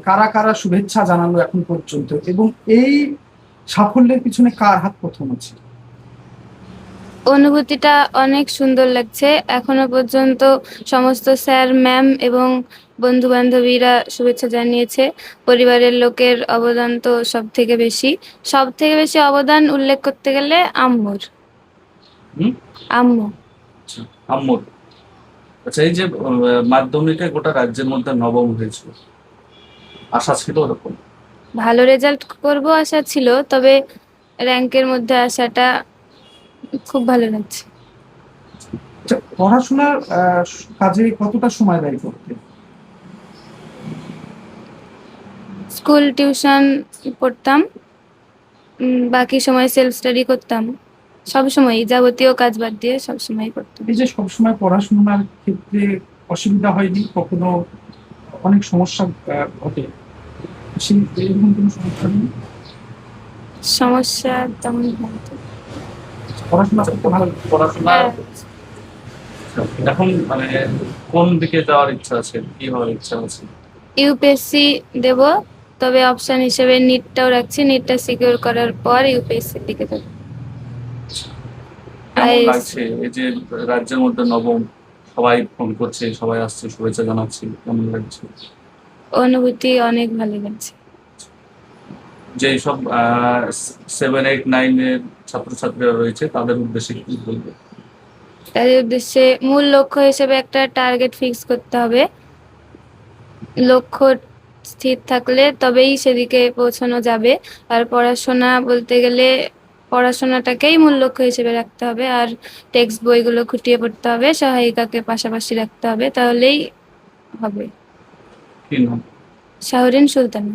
কারা কারা শুভেচ্ছা জানালো এখন পর্যন্ত এবং এই সাফল্যের পিছনে কার হাত প্রথম আছে? অনুভূতিটা অনেক সুন্দর লাগছে। এখনো পর্যন্ত সমস্ত স্যার, ম্যাম এবং বন্ধু-বান্ধবীরা শুভেচ্ছা জানিয়েছে। পরিবারের লোকের অবদান তো সবথেকে বেশি। সবথেকে বেশি অবদান উল্লেখ করতে গেলে আম্মুর। হুম? আম্মু। আচ্ছা, আম্মুর। আচ্ছা, এই যে মাধ্যমিকে গোটা রাজ্যের মধ্যে নবম হয়েছিল, আশা ছিল ওরকম? ভালো রেজাল্ট করব আশা ছিল, তবে র‍্যাংকের মধ্যে আসাটা খুব ভালো লাগছে। আচ্ছা, পড়াশোনার কাজে কতটা সময় ব্যয় করতে? স্কুল, টিউশন পড়তাম। বাকি সময় সেলফ স্টাডি করতাম। সবসময়ই যাবতীয় কাজ বাদ দিয়ে সবসময়ই পড়তাম। এই যে সবসময় পড়াশোনার ক্ষেত্রে অসুবিধা হয়নি? কখনো অনেক সমস্যা ঘটে। এরকম কোনো সমস্যা নেই? সমস্যা তেমন হয়তো। পড়াশোনা করতে ভালো পড়াশোনা হ্যাঁ, এখন মানে কোন দিকে যাওয়ার ইচ্ছা আছে, কি হওয়ার ইচ্ছা আছে? ইউপিএসসি দেব, তবে অপশন হিসেবে নিটটাও রাখছি। নিটটা সিকিউর করার পর ইউপিএসসির দিকে যাব। কেমন আইএএস। লাগছে এই যে রাজ্যের মধ্যে নবম, সবাই ফোন করছে, সবাই আসছে, শুভেচ্ছা জানাচ্ছে, কেমন লাগছে? অনুভূতি অনেক ভালো লাগছে। যে সব 7, 8, 9 এর ছাত্রছাত্রীরা রয়েছে তাদের উদ্দেশ্যে কি বলবে? তাদের উদ্দেশ্যে মূল লক্ষ্য হিসেবে একটা টার্গেট ফিক্স করতে হবে। লক্ষ্য স্থির থাকলে তবেই সেদিকে পৌঁছানো যাবে। আর পড়াশোনা বলতে গেলে পড়াশোনাটাকেই মূল লক্ষ্য হিসেবে রাখতে হবে। আর টেক্সট বইগুলো খুঁটিয়ে পড়তে হবে, সহায়িকাকে পাশাপাশি রাখতে হবে, তাহলেই হবে। কি নাম? শাহরিন সুলতানা।